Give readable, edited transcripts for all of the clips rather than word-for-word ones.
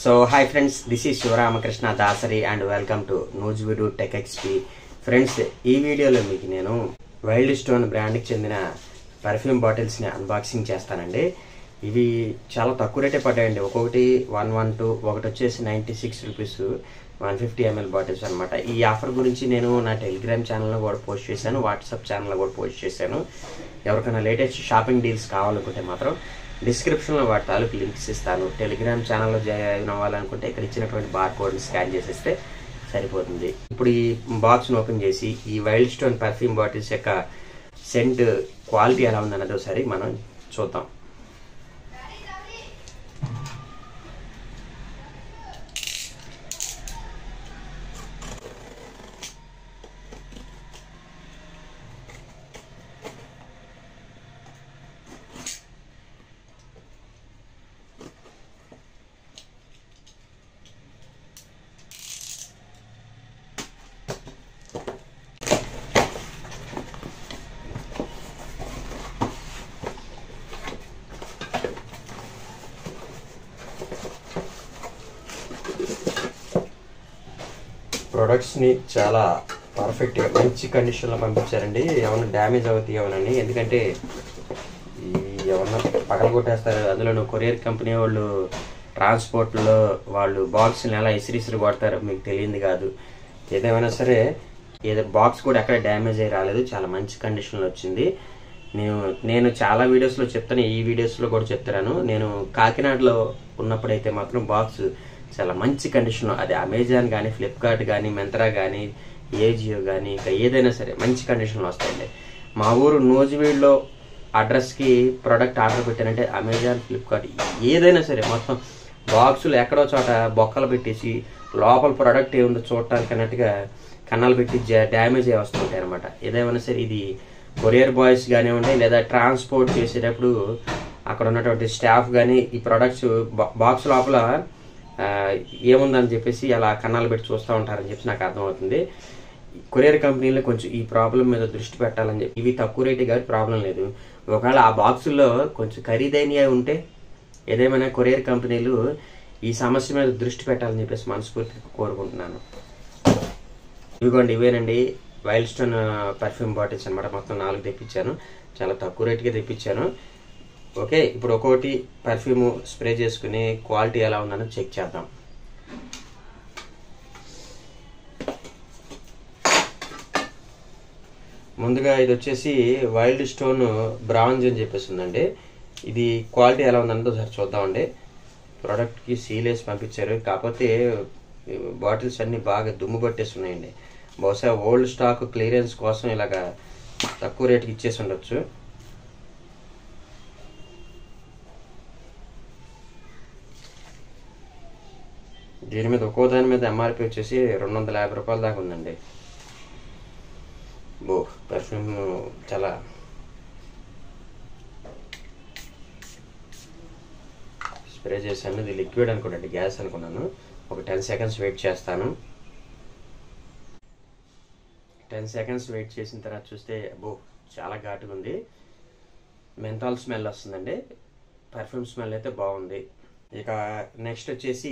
So hi friends, this is Sivaramakrishna Dasari and welcome to Nuzvid tech XP. Friends, ఈ వీడియోలో మీకు నేను వైల్డ్ స్టోన్ బ్రాండ్కి చెందిన పర్ఫ్యూమ్ బాటిల్స్ని అన్బాక్సింగ్ చేస్తానండి. ఇవి చాలా తక్కువ రేటే పడ్డాయండి. ఒక్కొక్కటి 112, ఒకటి వచ్చేసి 96 రూపీస్ 150 ml బాటిల్స్ అనమాట. ఈ ఆఫర్ గురించి నేను నా టెలిగ్రామ్ ఛానల్లో కూడా పోస్ట్ చేశాను, వాట్సాప్ ఛానల్లో కూడా పోస్ట్ చేశాను. ఎవరికైనా లేటెస్ట్ షాపింగ్ డీల్స్ కావాలనుకుంటే మాత్రం డిస్క్రిప్షన్లో వాటి తాలూకు లింక్స్ ఇస్తాను. టెలిగ్రామ్ ఛానల్లో జాయిన్ అవ్వాలనుకుంటే ఇక్కడ ఇచ్చినటువంటి బార్ కోడ్ని స్కాన్ చేసేస్తే సరిపోతుంది. ఇప్పుడు ఈ బాక్స్ను ఓపెన్ చేసి ఈ వైల్డ్ స్టోన్ పర్ఫ్యూమ్ బాటిల్స్ యొక్క సెంట్ క్వాలిటీ ఎలా ఉందన్నది ఒకసారి మనం చూద్దాం. ప్రొడక్ట్స్ని చాలా పర్ఫెక్ట్గా మంచి కండిషన్లో పంపించారండి. ఏమన్నా డ్యామేజ్ అవుతాయి ఏమోనని, ఎందుకంటే ఈ ఏమన్నా పగలగొట్టేస్తారు. అందులో కొరియర్ కంపెనీ వాళ్ళు ట్రాన్స్పోర్ట్లో వాళ్ళు బాక్స్ని ఎలా ఇసిరిసిరి కొడతారో మీకు తెలియంది కాదు. ఏదేమైనా సరే ఏదో బాక్స్ కూడా ఎక్కడ డ్యామేజ్ అయ్యి రాలేదు, చాలా మంచి కండిషన్లో వచ్చింది. నేను చాలా వీడియోస్లో చెప్తాను, ఈ వీడియోస్లో కూడా చెప్తున్నాను. నేను కాకినాడలో ఉన్నప్పుడైతే మాత్రం బాక్స్ చాలా మంచి కండిషన్, అది అమెజాన్ కానీ, ఫ్లిప్కార్ట్ కానీ, మింత్రా కానీ, ఏజియో కానీ, ఇంకా ఏదైనా సరే మంచి కండిషన్లో వస్తాయండి. మా ఊరు నూజివీడులో అడ్రస్కి ప్రోడక్ట్ ఆర్డర్ పెట్టానంటే అమెజాన్, ఫ్లిప్కార్ట్ ఏదైనా సరే మొత్తం బాక్సులు ఎక్కడో చోట బొక్కలు పెట్టేసి లోపల ప్రోడక్ట్ ఏముందో చూడటానికి అన్నట్టుగా కన్నాలు పెట్టి డ్యామేజ్ అయ్యి వస్తుంటాయి అనమాట. ఏదేమైనా సరే ఇది కొరియర్ బాయ్స్ కానివ్వండి, లేదా ట్రాన్స్పోర్ట్ చేసేటప్పుడు అక్కడ ఉన్నటువంటి స్టాఫ్ కానీ ఈ ప్రొడక్ట్స్ బాక్స్ లోపల ఏముందని చెప్పేసి అలా కన్నాలు పెట్టి చూస్తూ ఉంటారని చెప్పి నాకు అర్థమవుతుంది. కొరియర్ కంపెనీలో కొంచెం ఈ ప్రాబ్లం మీద దృష్టి పెట్టాలని చెప్పి, ఇవి తక్కువ రేటు కాబట్టి ప్రాబ్లం లేదు. ఒకవేళ ఆ బాక్సుల్లో కొంచెం ఖరీదైనవి ఉంటే ఏదేమైనా కొరియర్ కంపెనీలు ఈ సమస్య మీద దృష్టి పెట్టాలని చెప్పేసి మనస్ఫూర్తిగా కోరుకుంటున్నాను. ఇదిగోండి, ఇవేనండి వైల్డ్ స్టోన్ పర్ఫ్యూమ్ బాటిల్స్ అనమాట. మొత్తం 4 తెప్పించాను, చాలా తక్కువ రేటుకే తెప్పించాను. ఓకే, ఇప్పుడు ఒక్కొక్కటి పర్ఫ్యూమ్ స్ప్రే చేసుకుని క్వాలిటీ ఎలా ఉందని చెక్ చేద్దాం. ముందుగా ఇది వచ్చేసి వైల్డ్ స్టోన్ బ్రాంజ్ అని చెప్పేసి ఉందండి. ఇది క్వాలిటీ ఎలా ఉందన్నది ఒకసారి చూద్దామండి. ప్రోడక్ట్కి సీల్ వేసి పంపించారు, కాకపోతే బాటిల్స్ అన్నీ బాగా దుమ్ము పట్టేసి ఉన్నాయండి. బహుశా ఓల్డ్ స్టాక్ క్లియరెన్స్ కోసం ఇలాగా తక్కువ రేటుకి ఇచ్చేసి ఉండొచ్చు. దీని మీద ఒక్కో దాని మీద ఎంఆర్పి వచ్చేసి 250 రూపాయల దాకా ఉందండి. పర్ఫ్యూమ్ చాలా స్ప్రే చేశాను. ఇది లిక్విడ్ అనుకోండి, గ్యాస్ అనుకున్నాను. ఒక 10 సెకండ్స్ వెయిట్ చేస్తాను. 10 సెకండ్స్ వెయిట్ చేసిన తర్వాత చూస్తే చాలా ఘాటుగా ఉంది. మెంథాల్ స్మెల్ వస్తుందండి. పర్ఫ్యూమ్ స్మెల్ అయితే బాగుంది. ఇక నెక్స్ట్ వచ్చేసి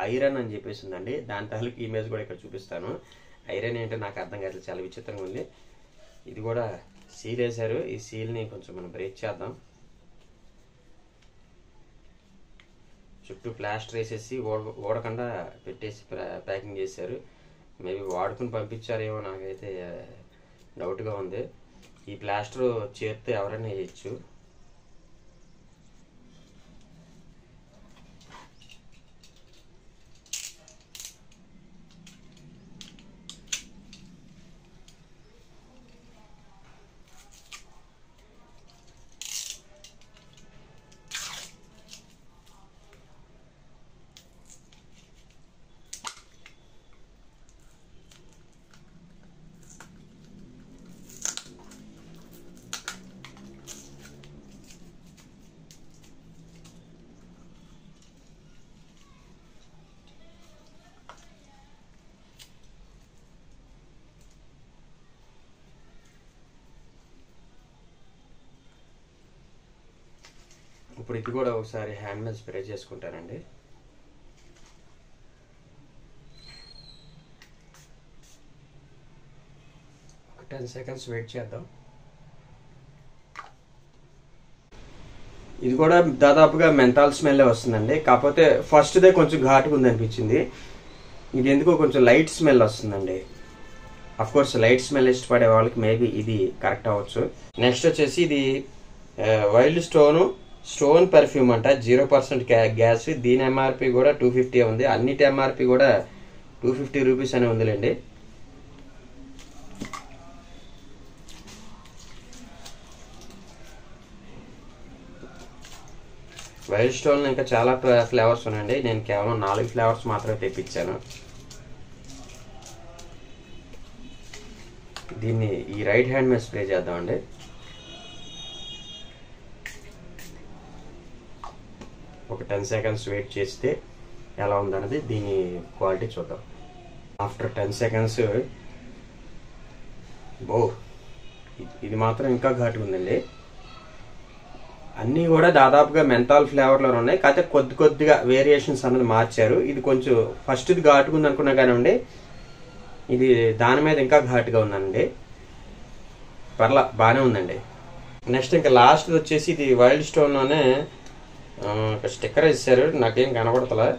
ఐరన్ అని చెప్పేసి ఉందండి. దాని తాలూకు ఇమేజ్ కూడా ఇక్కడ చూపిస్తాను. ఐరన్ ఏంటో నాకు అర్థం కావట్లేదు, చాలా విచిత్రంగా ఉంది. ఇది కూడా సీల్ వేశారు. ఈ సీల్ని కొంచెం మనం బ్రేక్ చేద్దాం. చుట్టూ ప్లాస్టర్ వేసేసి ఓడకుండా పెట్టేసి ప్యాకింగ్ చేశారు. మేబీ వాడుకుని పంపించారేమో, నాకైతే డౌట్గా ఉంది. ఈ ప్లాస్టర్ చేత్తో ఎవరైనా వేయచ్చు. ఇప్పుడు ఇది కూడా ఒకసారి హ్యాండ్ మీద స్ప్రే చేసుకుంటానండి. 10 seconds వెయిట్ చేద్దాం. ఇది కూడా దాదాపుగా మెంతాల్ స్మెల్ వస్తుందండి. కాకపోతే ఫస్ట్ దే కొంచెం ఘాటుగా ఉంది అనిపించింది. ఇది ఎందుకో కొంచెం లైట్ స్మెల్ వస్తుందండి. అఫ్ కోర్స్ లైట్ స్మెల్ ఇష్టపడే వాళ్ళకి మేబీ ఇది కరెక్ట్ అవ్వచ్చు. నెక్స్ట్ వచ్చేసి ఇది వైల్డ్ స్టోన్ పర్ఫ్యూమ్ అంట, 0% గ్యాస్. దీని ఎంఆర్పి కూడా 250 ఉంది. అన్నిటి ఎంఆర్పి కూడా 250 రూపీస్ అని ఉందిలేండి. వైల్డ్ స్టోన్ ఇంకా చాలా ఫ్లేవర్స్ ఉన్నాయండి. నేను కేవలం 4 ఫ్లేవర్స్ మాత్రమే తెప్పించాను. దీన్ని ఈ రైట్ హ్యాండ్ మీద స్ప్రే చేద్దామండి. ఒక 10 సెకండ్స్ వెయిట్ చేస్తే ఎలా ఉందన్నది దీని క్వాలిటీ చూద్దాం. ఆఫ్టర్ 10 సెకండ్స్ ఇది మాత్రం ఇంకా ఘాటుగా ఉందండి. అన్నీ కూడా దాదాపుగా మెంతాల్ ఫ్లేవర్లో ఉన్నాయి. కాకపోతే కొద్దిగా వేరియేషన్స్ అన్నది మార్చారు. ఇది కొంచెం ఫస్ట్ ఇది ఘాటుగా ఉంది అనుకున్నా కానివ్వండి, ఇది దాని మీద ఇంకా ఘాటుగా ఉందండి. పర్లా బాగానే ఉందండి. నెక్స్ట్ ఇంకా లాస్ట్ వచ్చేసి ఇది వైల్డ్ స్టోన్లోనే ఒక స్టిక్కర్ ఇచ్చారు, నాకేం కనబడతలా.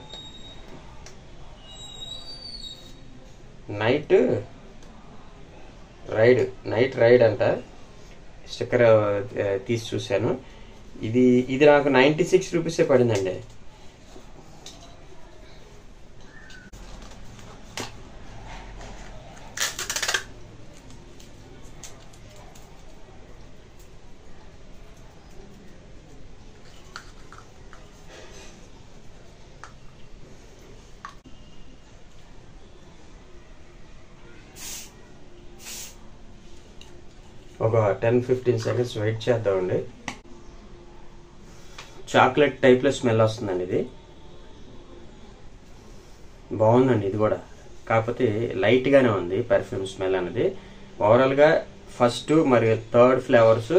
నైట్ రైడ్ అంట స్టిక్కర్ తీసి చూశాను. ఇది నాకు 96 రూపీసే పడిందండి. ఒక 10-15 సెకండ్స్ వెయిట్ చేద్దామండి. చాక్లెట్ టైప్లో స్మెల్ వస్తుందండి. ఇది బాగుందండి. ఇది కూడా కాకపోతే లైట్గానే ఉంది పర్ఫ్యూమ్ స్మెల్ అనేది. ఓవరాల్గా ఫస్ట్ మరియు థర్డ్ ఫ్లేవర్స్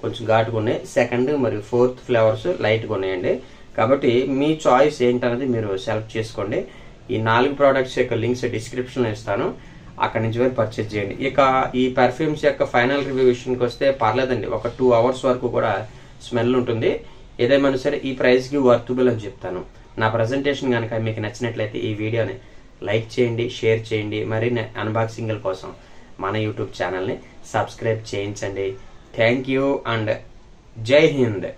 కొంచెం ఘాటుగా ఉన్నాయి, సెకండ్ మరియు ఫోర్త్ ఫ్లేవర్స్ లైట్గా ఉన్నాయండి. కాబట్టి మీ చాయిస్ ఏంటనేది మీరు సెలెక్ట్ చేసుకోండి. ఈ 4 ప్రోడక్ట్స్ యొక్క లింక్స్ డిస్క్రిప్షన్లో ఇస్తాను, అక్కడి నుంచి వెళ్ళి పర్చేజ్ చేయండి. ఇక ఈ పర్ఫ్యూమ్స్ యొక్క ఫైనల్ రివ్యూ విషయానికి వస్తే పర్లేదండి, ఒక 2 అవర్స్ వరకు కూడా స్మెల్ ఉంటుంది. ఏదేమైనా సరే ఈ ప్రైస్కి వర్తబుల్ అని చెప్తాను. నా ప్రజెంటేషన్ కనుక మీకు నచ్చినట్లయితే ఈ వీడియోని లైక్ చేయండి, షేర్ చేయండి. మరిన్ని అన్బాక్సింగ్ల కోసం మన యూట్యూబ్ ఛానల్ని సబ్స్క్రైబ్ చేయించండి. థ్యాంక్ యూ అండ్ జై హింద్.